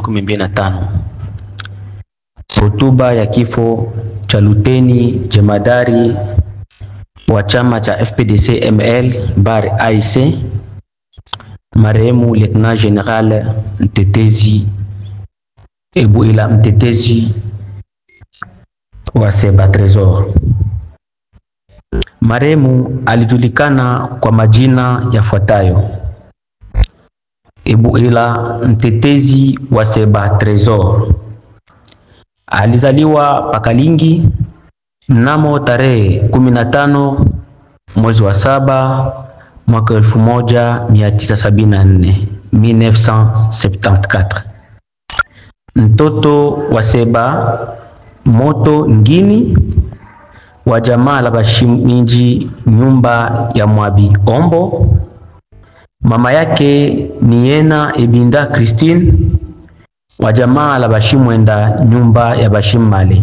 2025. Hotuba ya kifo cha Luteni Jemadari wa chama cha FPDC ML bar AIC, marehemu Lieutenant General mtetezi Ebuila mtetezi wa Seba Tresor. Marehemu alijulikana kwa majina yafuatayo: Ebuila mtetezi wa Seba Tresor. Alizaliwa Pakalingi mnamo tarehe 15 mwezi wa 7 mwaka 1974, 1974. Mtoto wa Seba Moto Ngini wa jamaa la Bashiminji nyumba ya Mwabi Ombo. Mama yake ni Yena Ebinda Christine wa jamaa la Bashimwenda nyumba ya Bashimale.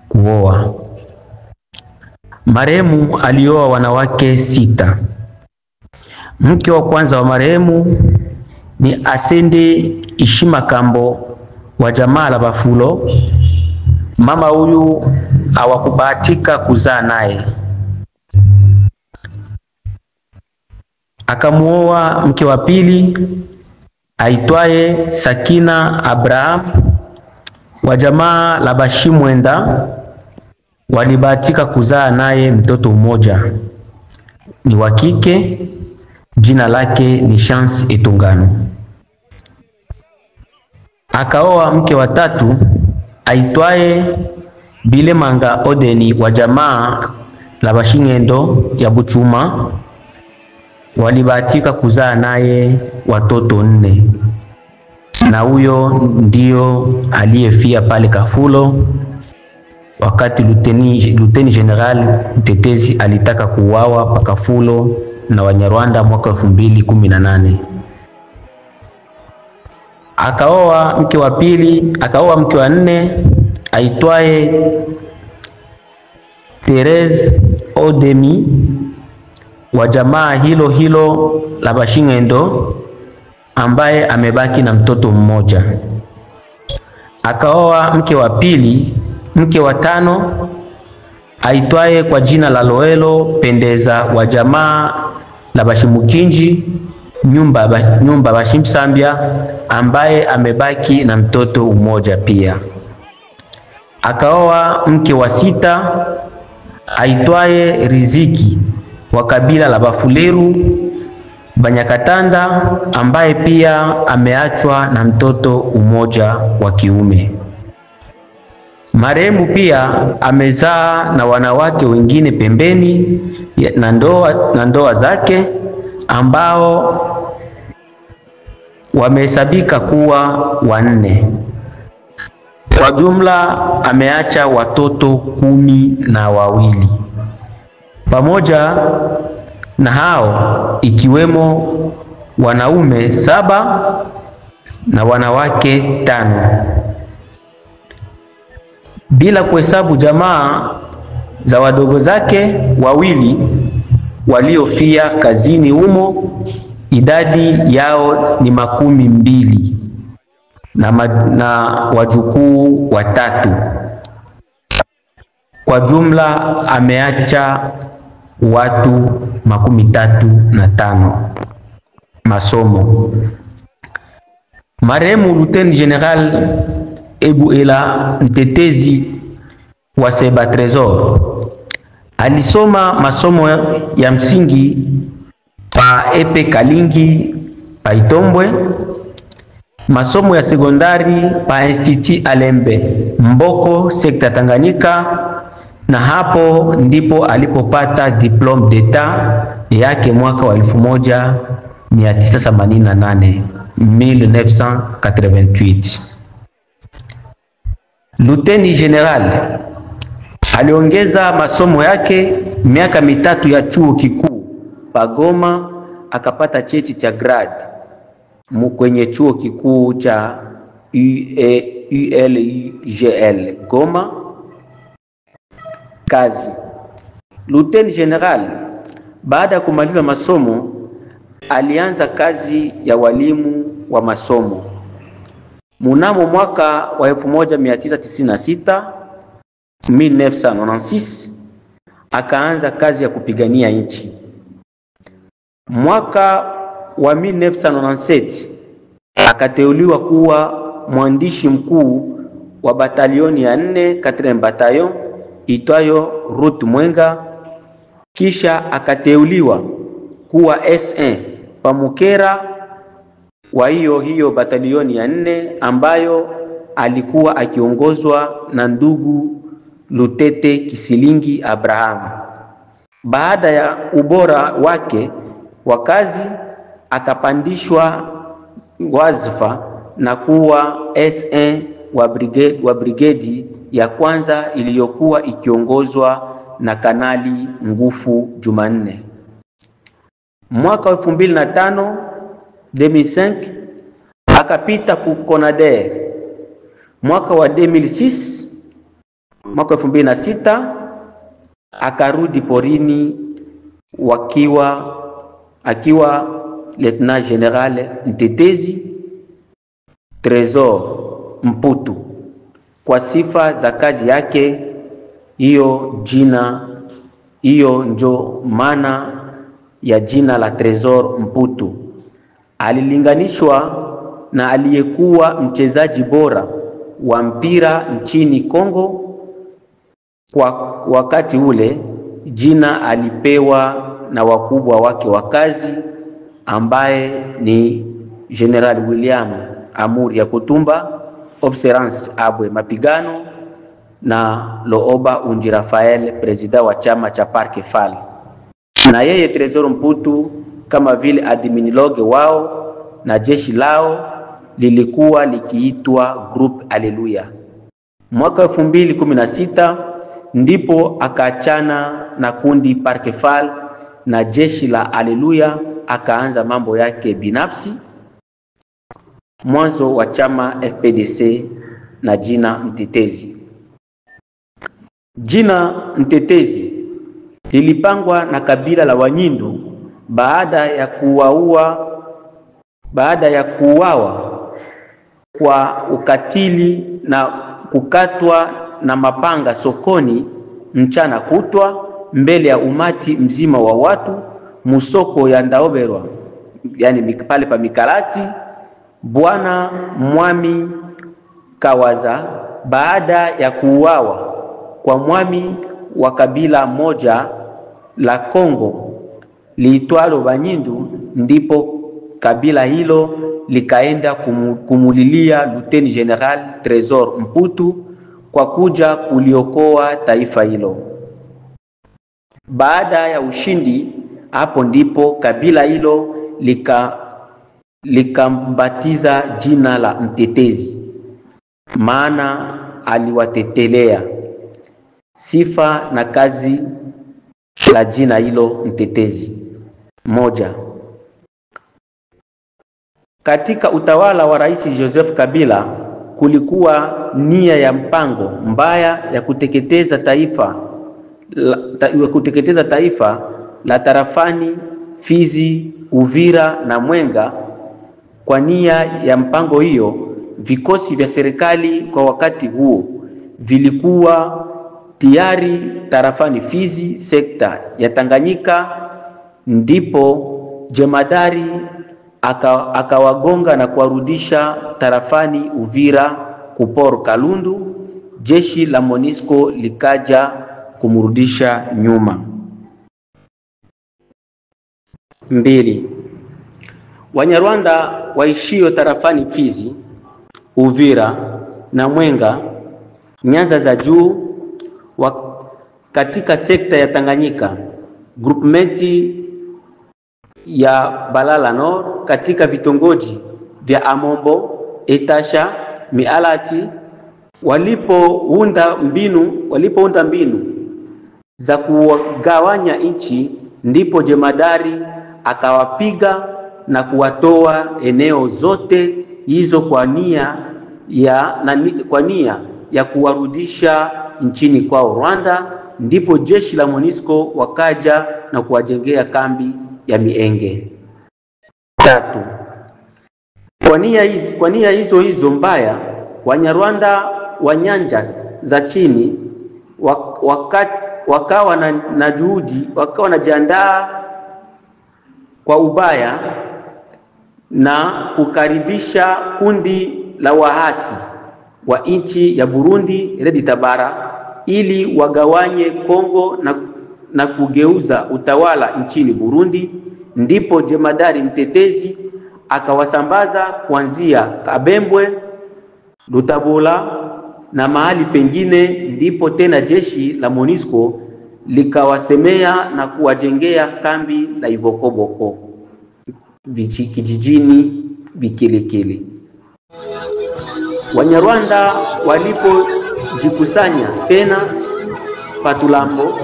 Kuoa. Marehemu alioa wanawake 6. Mke wa kwanza wa marehemu ni Asende Ishimakambo wa jamaa la Bafulo. Mama huyu hawakubahatika kuzaa naye. Akamuoa mke wa pili aitwaye Sakina Abraham wa jamaa la Bashimwenda. Walibahatika kuzaa naye mtoto mmoja, ni wa kike, jina lake ni Chance Etongano. Akaoa mke wa tatu aitwaye Bilemanga Odeni wa jamaa la Bashingendo ya Buchuma. Walibahatika kuzaa naye watoto 4, na huyo ndio aliyefia pale Kafulo wakati Luteni General mtetezi alitaka kuuawa pa Kafulo na Wanyarwanda mwaka 2018. Akaoa mke wa pili, akaoa mke wa 4 aitwaye Therese Odemi wa jamaa hilo hilo la Bashingendo, ambaye amebaki na mtoto mmoja. Akaoa mke wa pili, mke wa 5 aitwaye kwa jina la Loelo Pendeza wa jamaa la Bashimukinji nyumba Bashimsambia, ambaye amebaki na mtoto mmoja pia. Akaoa mke wa 6 aitwaye Riziki wa kabila la Bafuleru Banyakatanda, ambaye pia ameachwa na mtoto mmoja wa kiume. Marehemu pia amezaa na wanawake wengine pembeni na ndoa zake, ambao wamehesabika kuwa 4. Kwa jumla ameacha watoto 12. Pamoja na hao ikiwemo wanaume 7 na wanawake 5, bila kuhesabu jamaa za wadogo zake 2 waliofia kazini humo. Idadi yao ni 12 na wajukuu 3. Kwa jumla ameacha watu 35. Masomo. Marehemu Luteni General Ebuila mtetezi wa Seba Tresor alisoma masomo ya msingi pa Epe Kalingi pa Itombwe, masomo ya sekondari pa Institut Alembe Mboko sekta Tanganyika, na hapo ndipo alipopata diplome d'etat yake mwaka wa 1988, 1988. Luteni General aliongeza masomo yake miaka 3 ya chuo kikuu Pagoma, akapata cheti cha grade kwenye chuo kikuu cha ULGL Goma. Kazi. Luteni General baada ya kumaliza masomo alianza kazi ya walimu wa masomo. Mnamo mwaka wa 1996 1996 akaanza kazi ya kupigania nchi. Mwaka wa 1997 akateuliwa kuwa mwandishi mkuu wa batalioni ya 4 4 Bataillon itwayo Route Mwenga. Kisha akateuliwa kuwa S1 pamukera wa hiyo batalioni ya 4 ambayo alikuwa akiongozwa na ndugu Lutete Kisilingi Abraham. Baada ya ubora wake wa kazi akapandishwa wazifa na kuwa S1 wa brigedi ya kwanza iliyokuwa ikiongozwa na Kanali Ngufu Jumanne. Mwaka wa 2005 2005 akapita ku Conader. Mwaka wa 2006 mwaka 2006 akarudi porini akiwa Lieutenant General Mtetezi Tresor Mputu. Kwa sifa za kazi yake hiyo njo maana ya jina la Tresor Mputu. Alilinganishwa na aliyekuwa mchezaji bora wa mpira nchini Kongo kwa wakati ule. Jina alipewa na wakubwa wake wa kazi ambaye ni General William Amuri ya Kutumba, Observance Abwe Mapigano na Looba Unji Rafael, president wa chama cha Parc Fal. Na yeye Tresor Mputu kama vile adminiloge wao na jeshi lao lilikuwa likiitwa Group Alleluia. Mwaka 2016 ndipo akaachana na kundi Parc Fal na jeshi la Alleluia, akaanza mambo yake binafsi, mwanzo wa chama FPDC na jina Mtetezi. Jina Mtetezi lilipangwa na kabila la Wanyindu baada ya kuuawa kwa ukatili na kukatwa na mapanga sokoni mchana kutwa mbele ya umati mzima wa watu musoko ya Ndaoberwa, yani pale pa Mikalati. Bwana Mwami Kawaza, baada ya kuuawa kwa mwami wa kabila moja la Kongo liitwalo Banyindu, ndipo kabila hilo likaenda kumulilia Luteni General Tresor Mputu kwa kuja kuliokoa taifa hilo. Baada ya ushindi, hapo ndipo kabila hilo likambatiza jina la Mtetezi, maana aliwatetelea. Sifa na kazi la jina hilo Mtetezi. Moja, katika utawala wa Rais Joseph Kabila kulikuwa nia ya mpango mbaya ya kuteketeza taifa la tarafani Fizi, Uvira na Mwenga. Kwa nia ya mpango hiyo, vikosi vya serikali kwa wakati huo vilikuwa tayari tarafani Fizi, sekta ya Tanganyika. Ndipo jemadari akawagonga na kuwarudisha tarafani Uvira kupor Kalundu. Jeshi la MONUSCO likaja kumrudisha nyuma. 2. Wanyarwanda waishio tarafani Fizi, Uvira na Mwenga, Nyanza za juu katika sekta ya Tanganyika, groupmenti ya Balala Nord, katika vitongoji vya Amombo, Etasha, Mialati, walipounda mbinu za kugawanya nchi, ndipo jemadari akawapiga na kuwatoa eneo zote hizo kwa nia ya kuwarudisha nchini kwao Rwanda. Ndipo jeshi la MONUSCO wakaja na kuwajengea kambi ya Mienge. 3. Kwa nia hizo mbaya, Wanyarwanda wa nyanja za chini wakawa na juhudi, wakawa wanajiandaa kwa ubaya na kukaribisha kundi la waasi wa nchi ya Burundi Red Tabara ili wagawanye Kongo na kugeuza utawala nchini Burundi. Ndipo jemadari mtetezi akawasambaza kuanzia Kabembwe, Lutabula na mahali pengine. Ndipo tena jeshi la MONUSCO likawasemea na kuwajengea kambi la Ibokoboko kijijini Bikelekele. Wanyarwanda walipojikusanya tena Patulambo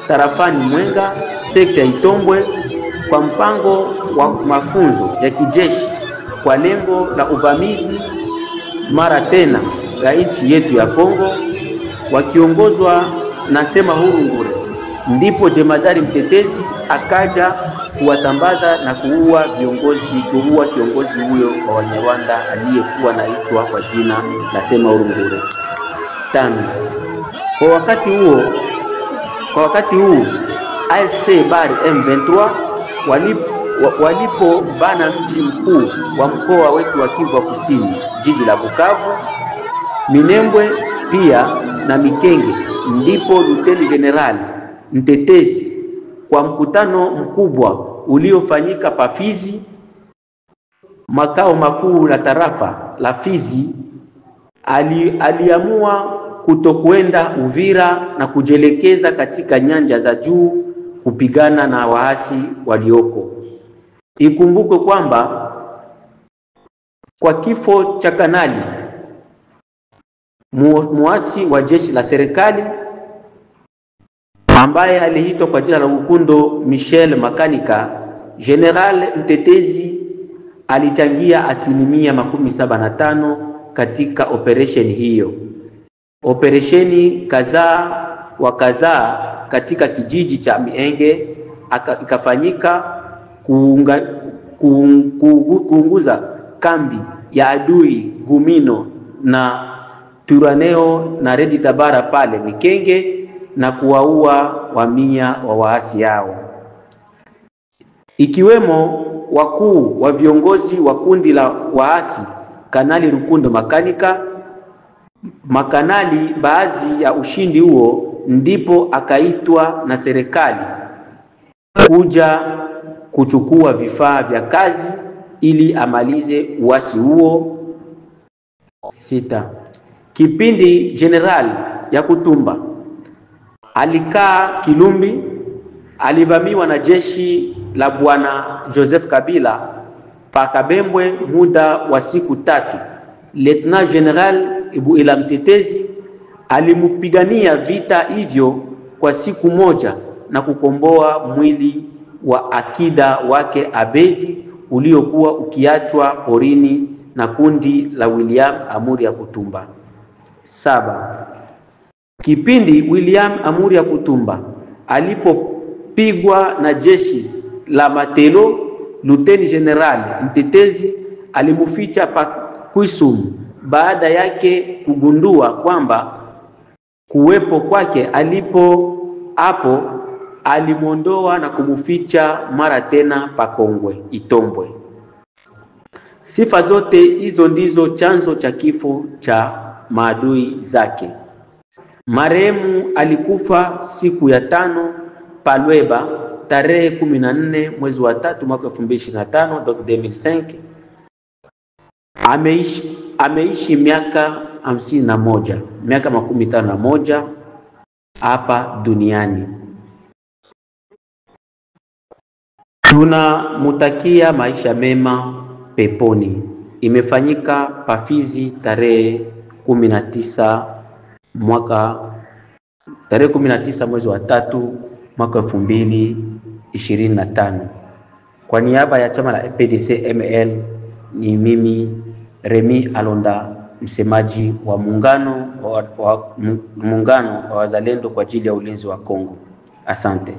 tarafani Mwenga sekta ya Itombwe kwa mpango wa mafunzo ya kijeshi kwa lengo la uvamizi mara tena ya nchi yetu ya Kongo, wakiongozwa na Sema Hurungure, ndipo jemadari mtetezi akaja kuwasambaza na kuua kiongozi huyo wa Wanyarwanda aliyekuwa naitwa kwa jina la Sema Hurungure. 5. Kwa wakati huu AFC Bari M23 walipobana mji mkuu wa mkoa wetu wa Kivu Kusini, jiji la Bukavu, Minembwe pia na Mikenge, ndipo Luteni Generali mtetezi kwa mkutano mkubwa uliofanyika Pafizi, makao makuu la tarafa la Fizi, aliamua kutokwenda Uvira na kujelekeza katika nyanja za juu kupigana na waasi walioko. Ikumbukwe kwamba kwa kifo cha kanali muasi wa jeshi la serikali ambaye aliitwa kwa jina la Rukundo Michel Makanika, General mtetezi alichangia 75% katika operation hiyo. Operesheni kadhaa katika kijiji cha Mienge ikafanyika kuunguza kambi ya adui Gumino na Turaneo na Red Tabara pale Mikenge na kuwaua wamia wa waasi hao, ikiwemo wakuu wa viongozi wa kundi la waasi Kanali Rukundo Makanika, makanali. Baadhi ya ushindi huo ndipo akaitwa na serikali kuja kuchukua vifaa vya kazi ili amalize uasi huo. 6. Kipindi General Yakutumba alikaa Kilumbi, alivamiwa na jeshi la Bwana Joseph Kabila Pakabembwe muda wa siku 3. Lieutenant General Ibuila mtetezi alimupigania vita hivyo kwa siku moja na kukomboa mwili wa akida wake Abedi uliokuwa ukiachwa porini na kundi la William Amuri Yakutumba. 7. Kipindi William Amuri Yakutumba alipopigwa na jeshi la Matelo, Luteni General mtetezi alimuficha pa Kuisumu baada yake kugundua kwamba kuwepo kwake hapo alimondoa na kumuficha mara tena Pakongwe Itombwe. Sifa zote hizo ndizo chanzo cha kifo cha maadui zake. Marehemu alikufa siku ya 5 Palweba tarehe 14 mwezi wa 3 mwaka 2025 2005. Ameishi miaka 51 hapa duniani. Tunamutakia maisha mema peponi. Imefanyika Pafizi tarehe 19 mwezi wa 3 mwaka 2025. Kwa niaba ya chama la PDC ML ni mimi Remi Alonda, msemaji wa muungano wa wazalendo kwa ajili ya ulinzi wa Kongo. Asante.